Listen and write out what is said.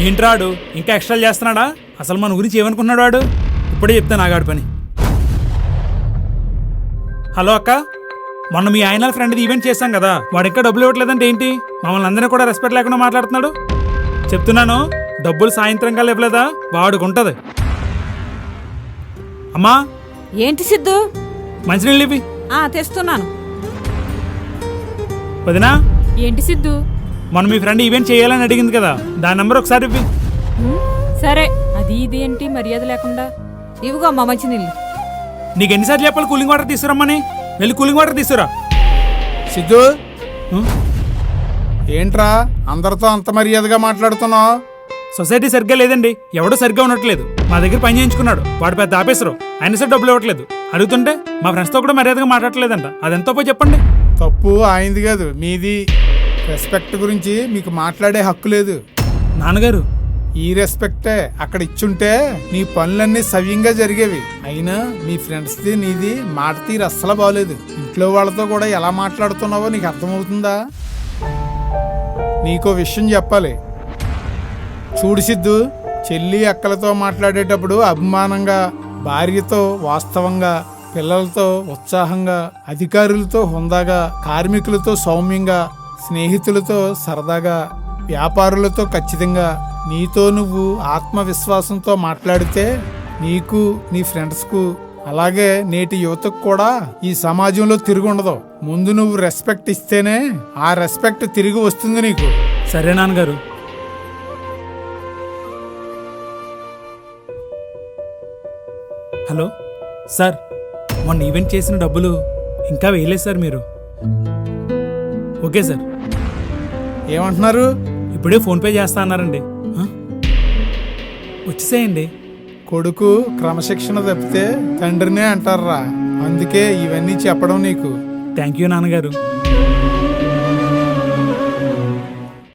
ఏంట్రాడు ఇంకా ఎక్స్ట్రా చేస్తున్నాడా? అసలు మన గురించి ఏమనుకున్నాడు వాడు? ఇప్పుడే చెప్తాను ఆగాడు పని. హలో అక్క, మొన్న మీ ఆయన ఫ్రెండ్ది ఈవెంట్ చేశాం కదా, వాడు ఇంకా డబ్బులు ఇవ్వట్లేదంటే ఏంటి? మమ్మల్ని అందరినీ కూడా రెస్పెక్ట్ లేకుండా మాట్లాడుతున్నాడు. చెప్తున్నాను, డబ్బులు సాయంత్రం కల్లా ఇవ్వలేదా వాడుకుంటది. అమ్మా ఏంటి సిద్ధు? మంచినీళ్ళు ఇవి. తెస్తున్నాను. వదినా, ఏంటి సిద్ధు? మొన్న మీ ఫ్రెండ్ ఈవెంట్ చేయాలని అడిగింది కదా, దాని నెంబర్ ఒకసారి ఇవ్వి. సరే, అది ఇది ఏంటి మర్యాద లేకుండా? ఇవిగో అమ్మ మంచినీళ్ళు. నీకు ఎన్నిసార్లు చెప్పాలి కూలింగ్ వాటర్ తీసుకురమ్మని? వెళ్ళి కూలింగ్ వాటర్ తీసుకురా. సిద్ధు, ఏంట్రా అందరితో అంత మర్యాదగా మాట్లాడుతున్నావు? సొసైటీ సరిగ్గా లేదండి, ఎవడో సరిగ్గా ఉండట్లేదు. మా దగ్గర పని చేయించుకున్నాడు, వాడు పెద్ద ఆపేసరు, ఆయన సార్ డబ్బులు ఇవ్వట్లేదు. అడుగుతుంటే మా ఫ్రెండ్స్తో కూడా మర్యాదగా మాట్లాడలేదంట. అదెంతో పోయి చెప్పండి. తప్పు ఆయనది కాదు, మీది. రెస్పెక్ట్ గురించి మీకు మాట్లాడే హక్కు లేదు. నాన్నగారు, ఈ రెస్పెక్టే అక్కడ ఇచ్చుంటే నీ పనులన్నీ సవ్యంగా జరిగేవి. అయినా మీ ఫ్రెండ్స్ది నీది మాట తీరు అస్సలు బాగోలేదు. ఇంట్లో వాళ్ళతో కూడా ఎలా మాట్లాడుతున్నావో నీకు అర్థమవుతుందా? నీకో విషయం చెప్పాలి. చూడు సిద్ధు, చెల్లి అక్కలతో మాట్లాడేటప్పుడు అభిమానంగా, భార్యతో వాస్తవంగా, పిల్లలతో ఉత్సాహంగా, అధికారులతో హుందాగా, కార్మికులతో సౌమ్యంగా, స్నేహితులతో సరదాగా, వ్యాపారులతో ఖచ్చితంగా, నీతో నువ్వు ఆత్మవిశ్వాసంతో మాట్లాడితే నీకు, నీ ఫ్రెండ్స్కు, అలాగే నేటి యువతకు కూడా ఈ సమాజంలో తిరిగి ఉండదు. ముందు నువ్వు రెస్పెక్ట్ ఇస్తేనే ఆ రెస్పెక్ట్ తిరిగి వస్తుంది నీకు. సరే నాన్నగారు. హలో సార్, మొన్న ఈవెంట్ చేసిన డబ్బులు ఇంకా వేయలేదు సార్ మీరు. Okay sir. ఏమంటున్నారు? ఇప్పుడే ఫోన్పే చేస్తా అన్నారండి. వచ్చేసేయండి. కొడుకు క్రమశిక్షణ తప్పితే తండ్రినే అంటారా, అందుకే ఇవన్నీ చెప్పడం నీకు. థ్యాంక్ యూ నాన్నగారు.